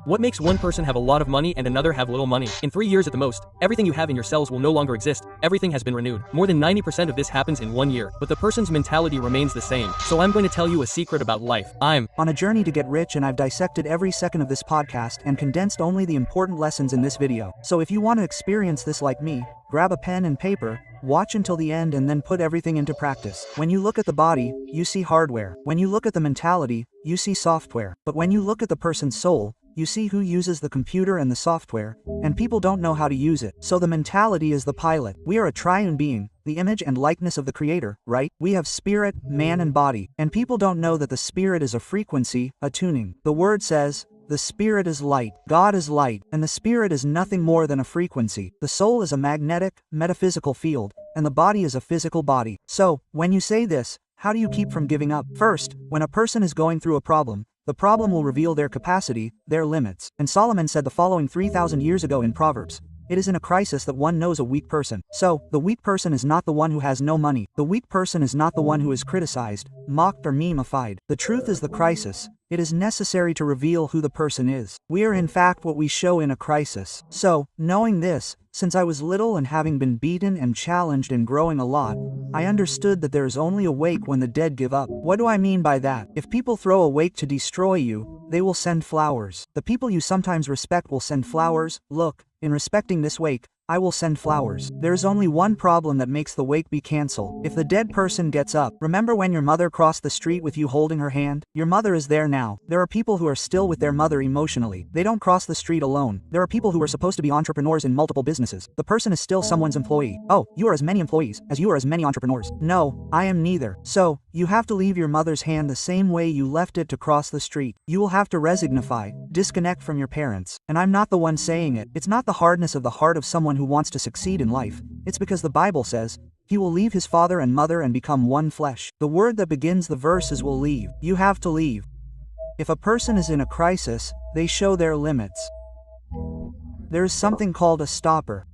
What makes one person have a lot of money and another have little money? In 3 years at the most, everything you have in your cells will no longer exist. Everything has been renewed. More than 90% of this happens in 1 year, but the person's mentality remains the same. So I'm going to tell you a secret about life. I'm on a journey to get rich, and I've dissected every second of this podcast and condensed only the important lessons in this video. So if you want to experience this like me, grab a pen and paper, watch until the end, and then put everything into practice. When you look at the body, you see hardware. When you look at the mentality, you see software. But when you look at the person's soul, you see who uses the computer and the software, and people don't know how to use it. So the mentality is the pilot. We are a triune being, the image and likeness of the Creator, right? We have spirit, man, and body. And people don't know that the spirit is a frequency, a tuning. The word says, the spirit is light, God is light, and the spirit is nothing more than a frequency. The soul is a magnetic, metaphysical field, and the body is a physical body. So, when you say this, how do you keep from giving up? First, when a person is going through a problem, the problem will reveal their capacity, their limits. And Solomon said the following 3,000 years ago in Proverbs: it is in a crisis that one knows a weak person. So, the weak person is not the one who has no money. The weak person is not the one who is criticized, mocked, or meme-ified. The truth is the crisis. It is necessary to reveal who the person is. We are in fact what we show in a crisis. So, knowing this, since I was little and having been beaten and challenged and growing a lot, I understood that there is only a wake when the dead give up. What do I mean by that? If people throw a wake to destroy you, they will send flowers. The people you sometimes respect will send flowers. Look, in respecting this wake, I will send flowers. There is only one problem that makes the wake be cancelled. If the dead person gets up, remember when your mother crossed the street with you holding her hand? Your mother is there now. There are people who are still with their mother emotionally. They don't cross the street alone. There are people who are supposed to be entrepreneurs in multiple businesses. The person is still someone's employee. Oh, you are as many employees as you are as many entrepreneurs. No, I am neither. So, you have to leave your mother's hand the same way you left it to cross the street. You will have to resignify, disconnect from your parents. And I'm not the one saying it. It's not the hardness of the heart of someone who wants to succeed in life. It's because the Bible says, he will leave his father and mother and become one flesh. The word that begins the verse is will leave. You have to leave. If a person is in a crisis, they show their limits. There is something called a stopper.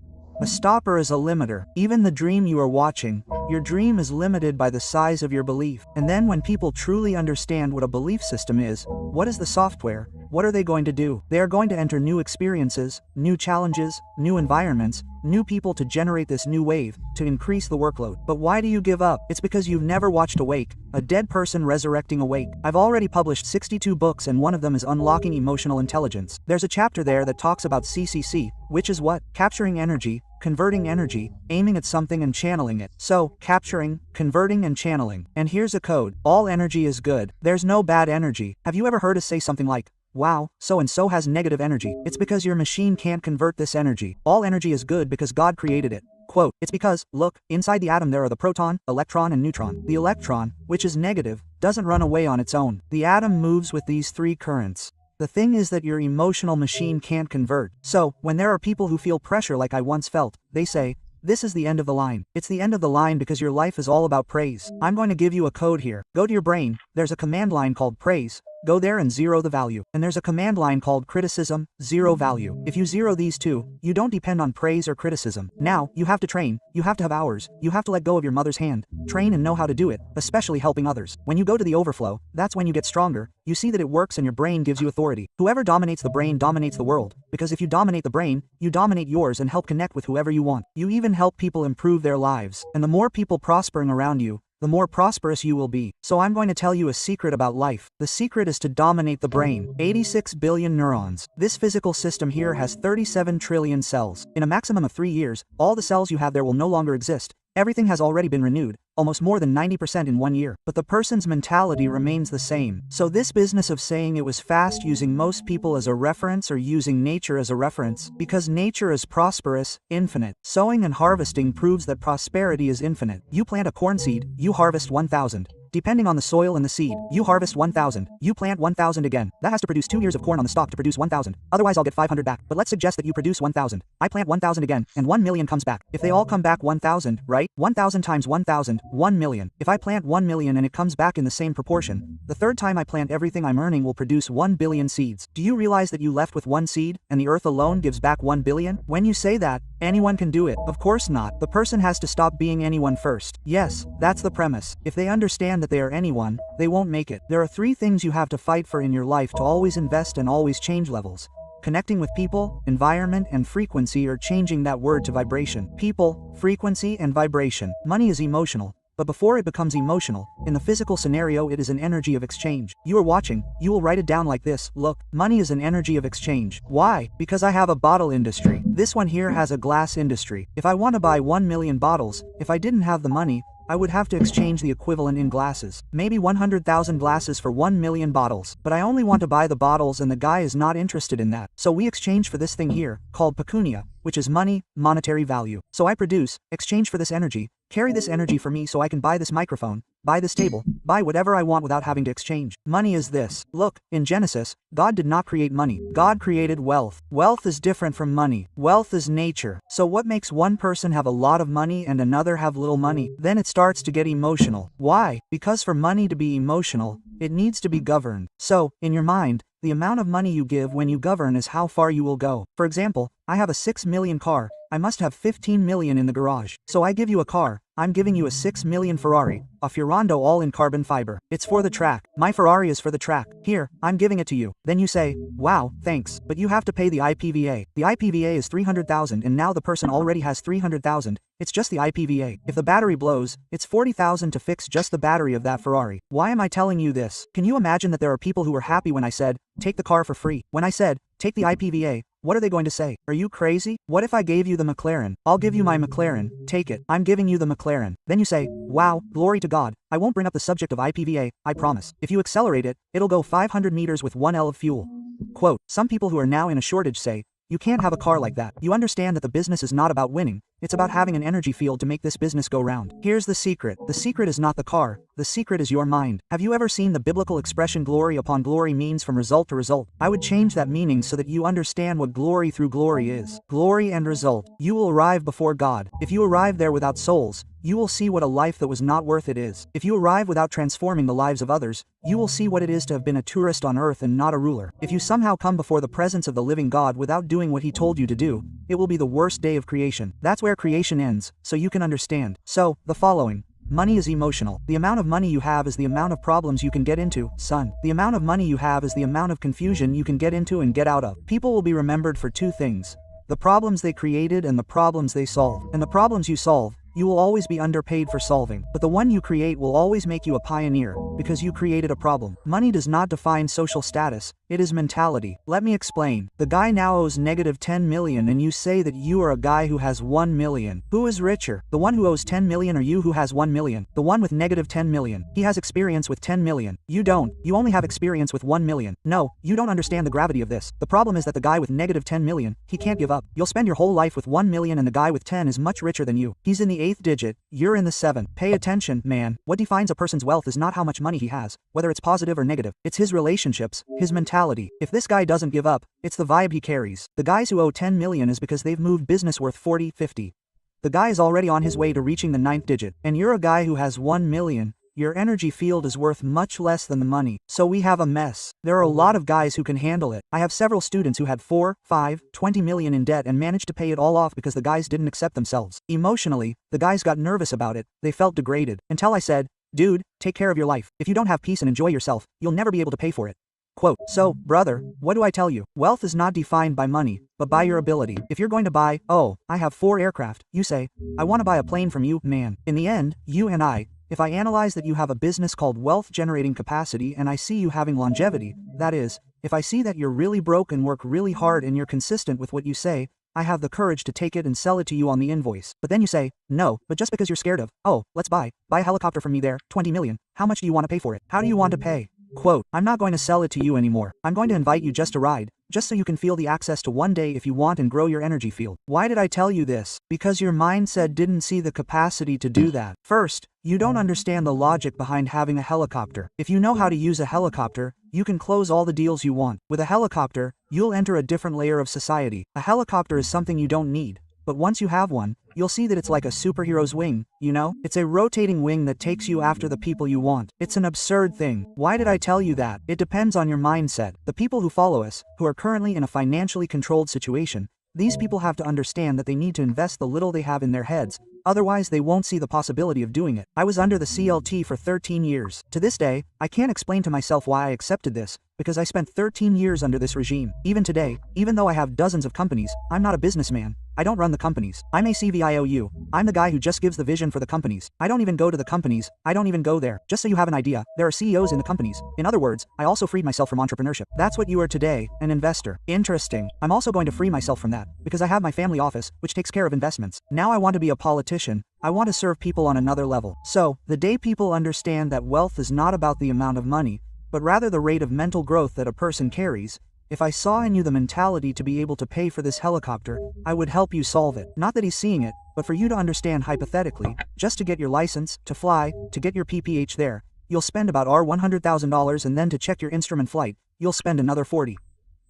A stopper is a limiter. Even the dream you are watching, your dream is limited by the size of your belief. And then when people truly understand what a belief system is, what is the software, what are they going to do? They are going to enter new experiences, new challenges, new environments, new people to generate this new wave, to increase the workload. But why do you give up? It's because you've never watched Awake, a dead person resurrecting awake. I've already published 62 books, and one of them is Unlocking Emotional Intelligence. There's a chapter there that talks about CCC, which is what? Capturing energy, converting energy, aiming at something and channeling it. So, capturing, converting, and channeling. And here's a code. All energy is good. There's no bad energy. Have you ever heard us say something like, wow, so-and-so has negative energy? It's because your machine can't convert this energy. All energy is good because God created it. Quote, it's because, look, inside the atom there are the proton, electron, and neutron. The electron, which is negative, doesn't run away on its own. The atom moves with these three currents. The thing is that your emotional machine can't convert. So, when there are people who feel pressure like I once felt, they say, this is the end of the line. It's the end of the line because your life is all about praise. I'm going to give you a code here. Go to your brain, there's a command line called praise. Go there and zero the value. And there's a command line called criticism, zero value. If you zero these two, you don't depend on praise or criticism. Now, you have to train, you have to have hours, you have to let go of your mother's hand, train and know how to do it, especially helping others. When you go to the overflow, that's when you get stronger, you see that it works and your brain gives you authority. Whoever dominates the brain dominates the world, because if you dominate the brain, you dominate yours and help connect with whoever you want. You even help people improve their lives. And the more people prospering around you, the more prosperous you will be. So I'm going to tell you a secret about life. The secret is to dominate the brain. 86 billion neurons. This physical system here has 37 trillion cells. In a maximum of 3 years, all the cells you have there will no longer exist. Everything has already been renewed, almost more than 90% in 1 year. But the person's mentality remains the same. So this business of saying it was fast using most people as a reference or using nature as a reference, because nature is prosperous, infinite. Sowing and harvesting proves that prosperity is infinite. You plant a corn seed, you harvest 1,000. Depending on the soil and the seed, you harvest 1,000, you plant 1,000 again. That has to produce 2 years of corn on the stalk to produce 1,000. Otherwise I'll get 500 back. But let's suggest that you produce 1,000. I plant 1,000 again, and 1 million comes back. If they all come back 1,000, right? 1,000 times 1,000, 1 million. If I plant 1 million and it comes back in the same proportion, the third time I plant everything I'm earning will produce 1 billion seeds. Do you realize that you left with 1 seed, and the earth alone gives back 1 billion? When you say that, anyone can do it. Of course not. The person has to stop being anyone first. Yes, that's the premise. If they understand that they are anyone, they won't make it. There are 3 things you have to fight for in your life to always invest and always change levels. Connecting with people, environment, and frequency, or changing that word to vibration. People, frequency, and vibration. Money is emotional. But before it becomes emotional, in the physical scenario it is an energy of exchange. You are watching, you will write it down like this: look, money is an energy of exchange. Why? Because I have a bottle industry. This one here has a glass industry. If I want to buy 1 million bottles, if I didn't have the money, I would have to exchange the equivalent in glasses. Maybe 100,000 glasses for 1 million bottles. But I only want to buy the bottles and the guy is not interested in that. So we exchange for this thing here, called pecunia, which is money, monetary value. So I produce, exchange for this energy, carry this energy for me so I can buy this microphone, buy this table, buy whatever I want without having to exchange. Money is this. Look, in Genesis, God did not create money. God created wealth. Wealth is different from money. Wealth is nature. So what makes one person have a lot of money and another have little money? Then it starts to get emotional. Why? Because for money to be emotional, it needs to be governed. So, in your mind, the amount of money you give when you govern is how far you will go. For example, I have a 6 million car. I must have 15 million in the garage. So I give you a car. I'm giving you a 6 million Ferrari, a Fiorano all in carbon fiber. It's for the track. My Ferrari is for the track. Here, I'm giving it to you. Then you say, wow, thanks. But you have to pay the IPVA. The IPVA is 300,000 and now the person already has 300,000. It's just the IPVA. If the battery blows, it's 40,000 to fix just the battery of that Ferrari. Why am I telling you this? Can you imagine that there are people who were happy when I said, take the car for free? When I said, take the IPVA, what are they going to say? Are you crazy? What if I gave you the McLaren? I'll give you my McLaren. Take it. I'm giving you the McLaren. Then you say, wow, glory to God. I won't bring up the subject of IPVA, I promise. If you accelerate it, it'll go 500 meters with 1 L of fuel. Quote, some people who are now in a shortage say, you can't have a car like that. You understand that the business is not about winning. It's about having an energy field to make this business go round. Here's the secret. The secret is not the car. The secret is your mind. Have you ever seen the biblical expression glory upon glory means from result to result? I would change that meaning so that you understand what glory through glory is. Glory and result. You will arrive before God. If you arrive there without souls, you will see what a life that was not worth it is. If you arrive without transforming the lives of others, you will see what it is to have been a tourist on earth and not a ruler. If you somehow come before the presence of the living God without doing what he told you to do, it will be the worst day of creation. That's where creation ends, so you can understand. So, the following. Money is emotional. The amount of money you have is the amount of problems you can get into, son. The amount of money you have is the amount of confusion you can get into and get out of. People will be remembered for two things: the problems they created and the problems they solve. And the problems you solve, you will always be underpaid for solving. But the one you create will always make you a pioneer, because you created a problem. Money does not define social status, it is mentality. Let me explain. The guy now owes negative 10 million and you say that you are a guy who has 1 million. Who is richer? The one who owes 10 million or you who has 1 million? The one with negative 10 million. He has experience with 10 million. You don't. You only have experience with 1 million. No, you don't understand the gravity of this. The problem is that the guy with negative 10 million, he can't give up. You'll spend your whole life with 1 million and the guy with 10 is much richer than you. He's in the 8th digit, you're in the 7th. Pay attention, man. What defines a person's wealth is not how much money he has, whether it's positive or negative. It's his relationships, his mentality. If this guy doesn't give up, it's the vibe he carries. The guys who owe 10 million is because they've moved business worth 40, 50. The guy is already on his way to reaching the 9th digit. And you're a guy who has 1 million. Your energy field is worth much less than the money. So we have a mess. There are a lot of guys who can handle it. I have several students who had 4, 5, 20 million in debt and managed to pay it all off because the guys didn't accept themselves. Emotionally, the guys got nervous about it. They felt degraded. Until I said, dude, take care of your life. If you don't have peace and enjoy yourself, you'll never be able to pay for it. Quote, so, brother, what do I tell you? Wealth is not defined by money, but by your ability. If you're going to buy, oh, I have 4 aircraft, you say, I want to buy a plane from you, man. In the end, you and I, if I analyze that you have a business called wealth generating capacity and I see you having longevity, that is, if I see that you're really broke and work really hard and you're consistent with what you say, I have the courage to take it and sell it to you on the invoice. But then you say, no, but just because you're scared of, oh, let's buy a helicopter from me there, 20 million. How much do you want to pay for it? How do you want to pay? Quote, I'm not going to sell it to you anymore. I'm going to invite you just to ride, just so you can feel the access to one day if you want and grow your energy field. Why did I tell you this? Because your mindset didn't see the capacity to do that. First, you don't understand the logic behind having a helicopter. If you know how to use a helicopter, you can close all the deals you want. With a helicopter, you'll enter a different layer of society. A helicopter is something you don't need. But once you have one, you'll see that it's like a superhero's wing, you know? It's a rotating wing that takes you after the people you want. It's an absurd thing. Why did I tell you that? It depends on your mindset. The people who follow us, who are currently in a financially controlled situation, these people have to understand that they need to invest the little they have in their heads, otherwise they won't see the possibility of doing it. I was under the CLT for 13 years. To this day, I can't explain to myself why I accepted this, because I spent 13 years under this regime. Even today, even though I have dozens of companies, I'm not a businessman. I don't run the companies. I'm a CVIOU. I'm the guy who just gives the vision for the companies. I don't even go to the companies. I don't even go there. Just so you have an idea, there are CEOs in the companies. In other words, I also freed myself from entrepreneurship. That's what you are today, an investor. Interesting. I'm also going to free myself from that, because I have my family office, which takes care of investments. Now I want to be a politician. I want to serve people on another level. So, the day people understand that wealth is not about the amount of money, but rather the rate of mental growth that a person carries, if I saw in you the mentality to be able to pay for this helicopter, I would help you solve it. Not that he's seeing it, but for you to understand hypothetically, just to get your license, to fly, to get your PPH there, you'll spend about $100,000, and then to check your instrument flight, you'll spend another $40,000.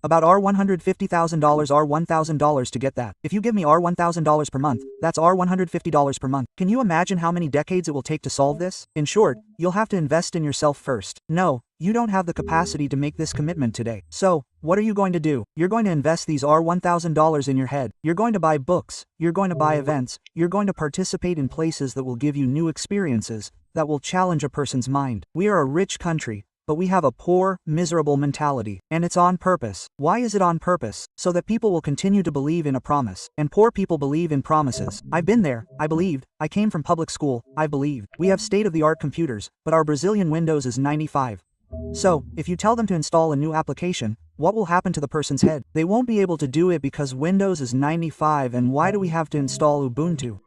About $150,000, $1,000 to get that. If you give me $1,000 per month, that's $150 per month. Can you imagine how many decades it will take to solve this? In short, you'll have to invest in yourself first. No, you don't have the capacity to make this commitment today. So, what are you going to do? You're going to invest these $1,000 in your head. You're going to buy books. You're going to buy events. You're going to participate in places that will give you new experiences, that will challenge a person's mind. We are a rich country, but we have a poor, miserable mentality. And it's on purpose. Why is it on purpose? So that people will continue to believe in a promise. And poor people believe in promises. I've been there. I believed. I came from public school. I believed. We have state-of-the-art computers, but our Brazilian Windows is 95. So, if you tell them to install a new application, what will happen to the person's head? They won't be able to do it because Windows is 95, and why do we have to install Ubuntu?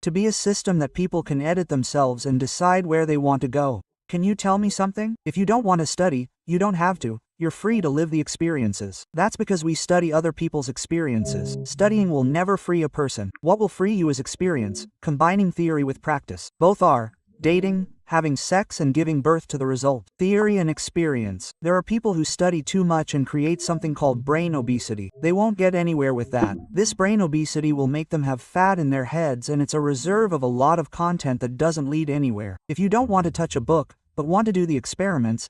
To be a system that people can edit themselves and decide where they want to go. Can you tell me something? If you don't want to study, you don't have to. You're free to live the experiences. That's because we study other people's experiences. Studying will never free a person. What will free you is experience, combining theory with practice. Both are dating, having sex, and giving birth to the result. Theory and experience. There are people who study too much and create something called brain obesity. They won't get anywhere with that. This brain obesity will make them have fat in their heads, and it's a reserve of a lot of content that doesn't lead anywhere. If you don't want to touch a book, but want to do the experiments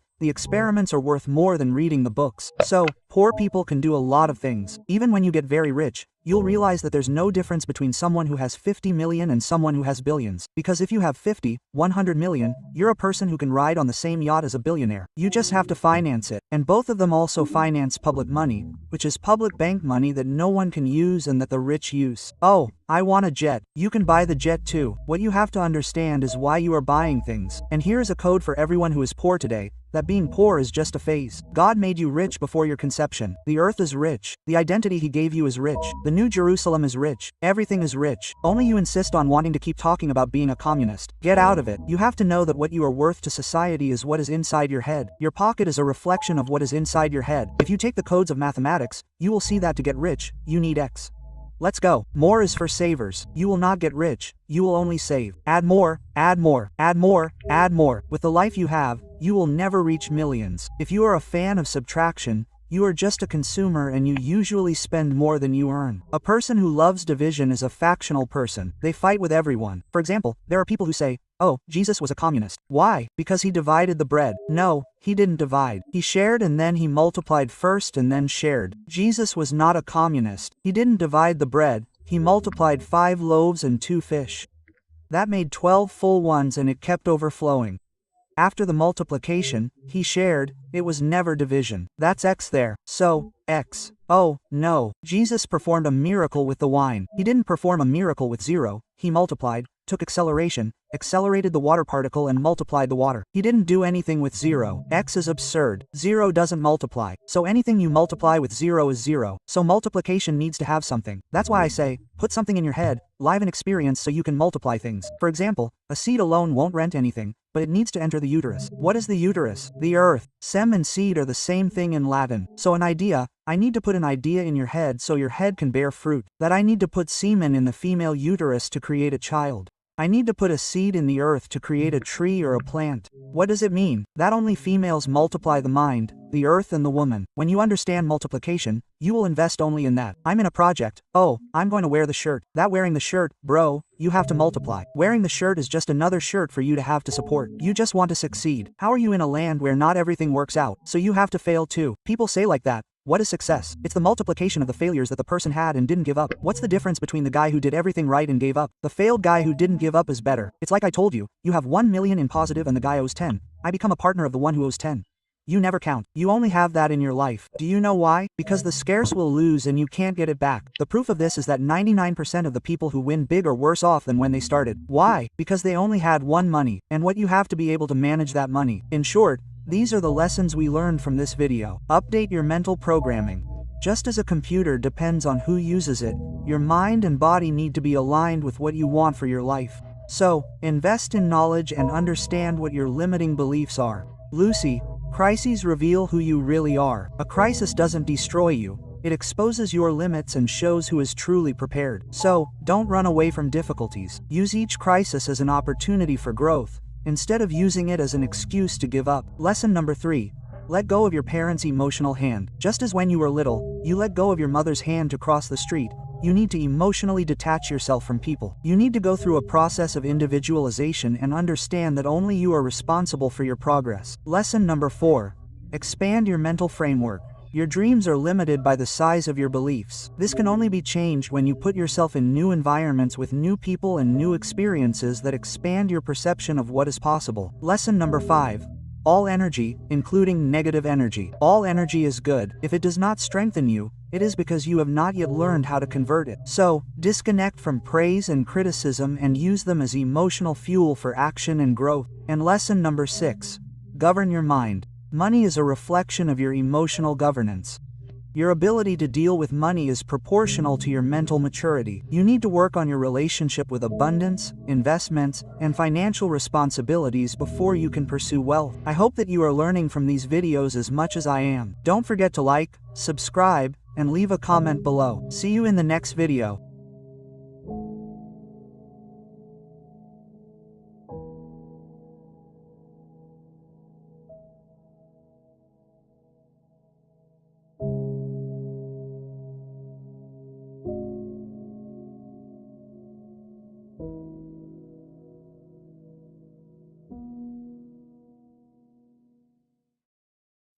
are worth more than reading the books. So, poor people can do a lot of things. Even when you get very rich, you'll realize that there's no difference between someone who has 50 million and someone who has billions. Because if you have 50, 100 million, you're a person who can ride on the same yacht as a billionaire. You just have to finance it. And both of them also finance public money, which is public bank money that no one can use and that the rich use. Oh, I want a jet. You can buy the jet too. What you have to understand is why you are buying things. And here's a code for everyone who is poor today, that being poor is just a phase. God made you rich before your conception. The earth is rich. The identity he gave you is rich. The New Jerusalem is rich. Everything is rich. Only you insist on wanting to keep talking about being a communist. Get out of it. You have to know that what you are worth to society is what is inside your head. Your pocket is a reflection of what is inside your head. If you take the codes of mathematics, you will see that to get rich, you need X. Let's go. More is for savers. You will not get rich. You will only save. Add more, add more, add more, add more. With the life you have, you will never reach millions. If you are a fan of subtraction, you are just a consumer and you usually spend more than you earn. A person who loves division is a factional person. They fight with everyone. For example, there are people who say, "Oh, Jesus was a communist." Why? Because he divided the bread. No, he didn't divide. He shared and then he multiplied first and then shared. Jesus was not a communist. He didn't divide the bread. He multiplied 5 loaves and 2 fish. That made 12 full ones and it kept overflowing. After the multiplication, he shared. It was never division. That's X there. So, X. Oh, no. Jesus performed a miracle with the wine. He didn't perform a miracle with 0. He multiplied, took acceleration, accelerated the water particle and multiplied the water. He didn't do anything with 0. X is absurd. 0 doesn't multiply. So anything you multiply with 0 is 0. So multiplication needs to have something. That's why I say, put something in your head, live an experience so you can multiply things. For example, a seed alone won't rent anything, but it needs to enter the uterus. What is the uterus? The earth. Sem and seed are the same thing in Latin. So an idea, I need to put an idea in your head so your head can bear fruit. That I need to put semen in the female uterus to create a child. I need to put a seed in the earth to create a tree or a plant. What does it mean? That only females multiply the mind, the earth and the woman. When you understand multiplication, you will invest only in that. I'm in a project. Oh, I'm going to wear the shirt. That wearing the shirt, bro, you have to multiply. Wearing the shirt is just another shirt for you to have to support. You just want to succeed. How are you in a land where not everything works out, so you have to fail too? People say like that. What is success? It's the multiplication of the failures that the person had and didn't give up. What's the difference between the guy who did everything right and gave up? The failed guy who didn't give up is better. It's like I told you, you have 1 million in positive and the guy owes 10. I become a partner of the one who owes 10. You never count. You only have that in your life. Do you know why? Because the scarce will lose and you can't get it back. The proof of this is that 99% of the people who win big are worse off than when they started. Why? Because they only had one money, and what you have to be able to manage that money. In short, these are the lessons we learned from this video. Update your mental programming. Just as a computer depends on who uses it, your mind and body need to be aligned with what you want for your life. So, invest in knowledge and understand what your limiting beliefs are. Lucy, crises reveal who you really are. A crisis doesn't destroy you. It exposes your limits and shows who is truly prepared. So, don't run away from difficulties. Use each crisis as an opportunity for growth, instead of using it as an excuse to give up. Lesson number 3. Let go of your parents' emotional hand. Just as when you were little, you let go of your mother's hand to cross the street, you need to emotionally detach yourself from people. You need to go through a process of individualization and understand that only you are responsible for your progress. Lesson number 4. Expand your mental framework. Your dreams are limited by the size of your beliefs. This can only be changed when you put yourself in new environments with new people and new experiences that expand your perception of what is possible. Lesson number 5. All energy, including negative energy. All energy is good. If it does not strengthen you, it is because you have not yet learned how to convert it. So, disconnect from praise and criticism and use them as emotional fuel for action and growth. And lesson number 6. Govern your mind. Money is a reflection of your emotional governance. Your ability to deal with money is proportional to your mental maturity. You need to work on your relationship with abundance, investments, and financial responsibilities before you can pursue wealth. I hope that you are learning from these videos as much as I am. Don't forget to like, subscribe, and leave a comment below. See you in the next video.